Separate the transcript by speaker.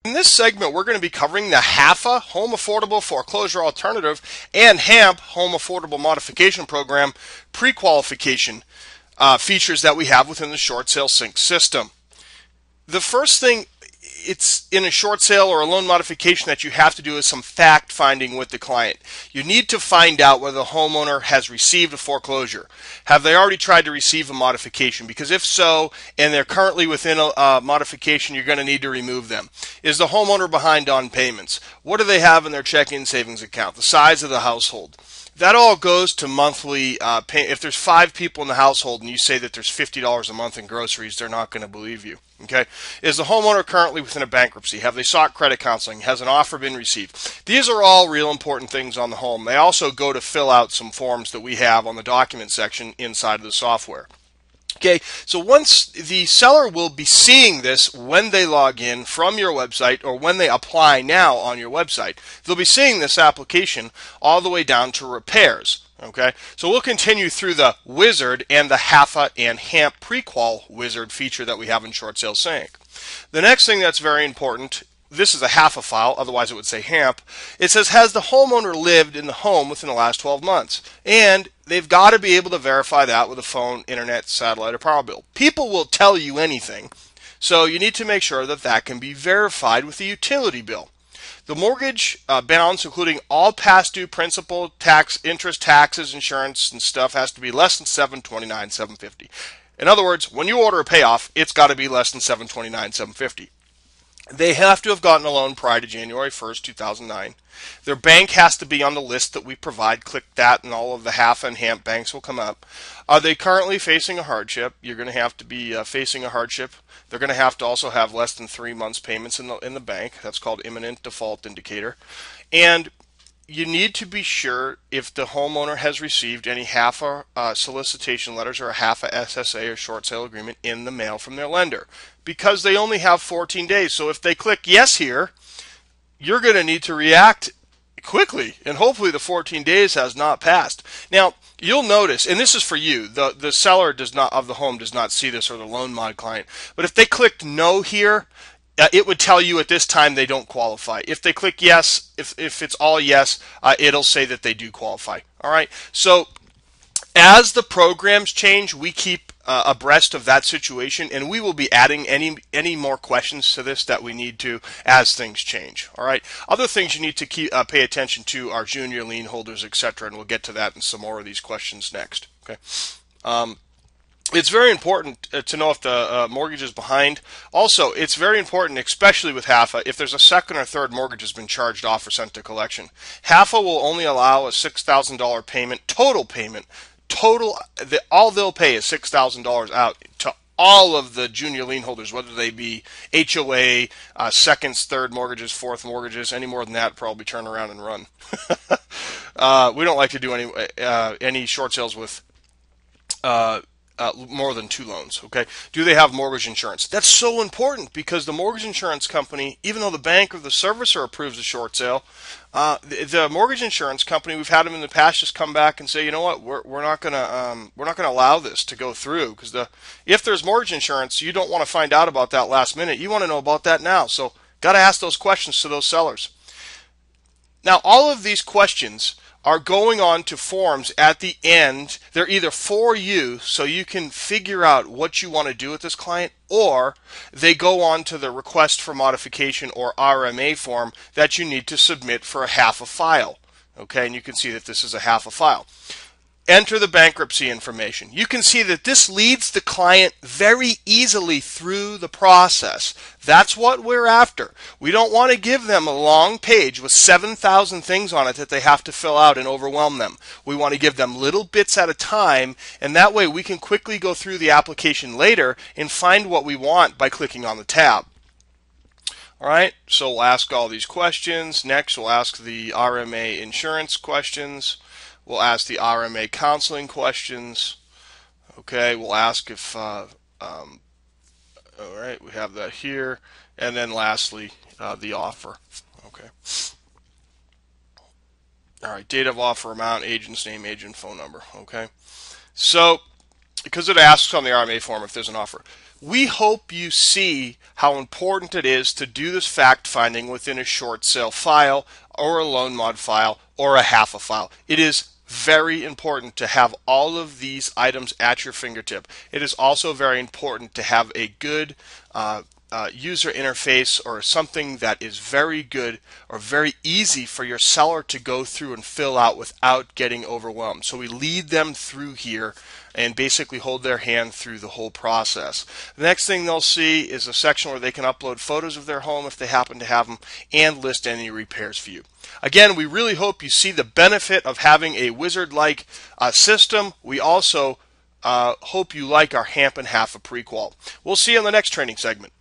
Speaker 1: In this segment, we're going to be covering the HAFA, Home Affordable Foreclosure Alternative, and HAMP, Home Affordable Modification Program, pre-qualification features that we have within the short sale sync system. The first thing it's in a short sale or a loan modification that you have to do is some fact finding with the client. You need to find out whether the homeowner has received a foreclosure. Have they already tried to receive a modification? Because if so, and they're currently within a modification, you're going to need to remove them. Is the homeowner behind on payments? What do they have in their checking savings account? The size of the household. That all goes to monthly pay. If there's 5 people in the household and you say that there's $50 a month in groceries, they're not going to believe you. Okay? Is the homeowner currently within a bankruptcy? Have they sought credit counseling? Has an offer been received? These are all real important things on the home. They also go to fill out some forms that we have on the document section inside of the software. Okay, so once the seller will be seeing this when they log in from your website or when they apply now on your website, they'll be seeing this application all the way down to repairs. Okay, so we'll continue through the Wizard and the HAFA and HAMP Prequal Wizard feature that we have in Short Sale Sync. The next thing that's very important, this is a HAFA file, otherwise it would say HAMP. It says, has the homeowner lived in the home within the last 12 months? And they've got to be able to verify that with a phone, internet, satellite, or power bill. People will tell you anything, so you need to make sure that that can be verified with a utility bill. The mortgage balance, including all past due principal, tax, interest, taxes, insurance, and stuff, has to be less than $729,750. In other words, when you order a payoff, it's got to be less than $729,750. They have to have gotten a loan prior to January 1st, 2009. Their bank has to be on the list that we provide. Click that and all of the HAFA and HAMP banks will come up. Are they currently facing a hardship? You're going to have to be facing a hardship. They're going to have to also have less than 3 months payments in the bank. That's called imminent default indicator. And you need to be sure if the homeowner has received any HAFA solicitation letters or a HAFA SSA or short sale agreement in the mail from their lender, because they only have 14 days. So if they click yes here, you're going to need to react quickly, and hopefully the 14 days has not passed. Now, you'll notice, and this is for you, the seller of the home does not see this, or the loan mod client, but if they clicked no here, it would tell you at this time they don't qualify. If they click yes, if it's all yes, it'll say that they do qualify. All right. So as the programs change, we keep abreast of that situation, and we will be adding any more questions to this that we need to as things change. All right. Other things you need to pay attention to are junior lien holders, etc., and we'll get to that in some more of these questions next. Okay. It's very important to know if the mortgage is behind. Also, it's very important, especially with HAFA, if there's a second or third mortgage has been charged off or sent to collection. HAFA will only allow a $6,000 payment, total payment. All they'll pay is $6,000 out to all of the junior lien holders, whether they be HOA, seconds, third mortgages, fourth mortgages. Any more than that, probably turn around and run. We don't like to do any short sales with more than 2 loans. Okay. Do they have mortgage insurance? That's so important, because the mortgage insurance company, even though the bank or the servicer approves a short sale, the mortgage insurance company, we've had them in the past just come back and say, you know what, we're not gonna allow this to go through, because if there's mortgage insurance, you don't want to find out about that last minute. You want to know about that now. So got to ask those questions to those sellers. Now, all of these questions are going on to forms at the end. They're either for you, so you can figure out what you want to do with this client, or they go on to the request for modification or RMA form that you need to submit for a HAFA file. Okay, and you can see that this is a HAFA file. Enter the bankruptcy information. You can see that this leads the client very easily through the process. That's what we're after. We don't want to give them a long page with 7,000 things on it that they have to fill out and overwhelm them. We want to give them little bits at a time, and that way we can quickly go through the application later and find what we want by clicking on the tab. All right, so we'll ask all these questions. Next, we'll ask the RMA insurance questions. We'll ask the RMA counseling questions. Okay, we'll ask if, all right, we have that here. And then lastly, the offer. Okay. All right, date of offer, amount, agent's name, agent phone number. Okay. So because it asks on the RMA form if there's an offer. We hope you see how important it is to do this fact finding within a short sale file or a loan mod file or a HAFA file. It is very important to have all of these items at your fingertip. It is also very important to have a good user interface or something that is very good or very easy for your seller to go through and fill out without getting overwhelmed. So we lead them through here and basically hold their hand through the whole process. The next thing they'll see is a section where they can upload photos of their home if they happen to have them and list any repairs for you. Again, we really hope you see the benefit of having a wizard-like system. We also hope you like our HAMP and HAFA prequal. We'll see you in the next training segment.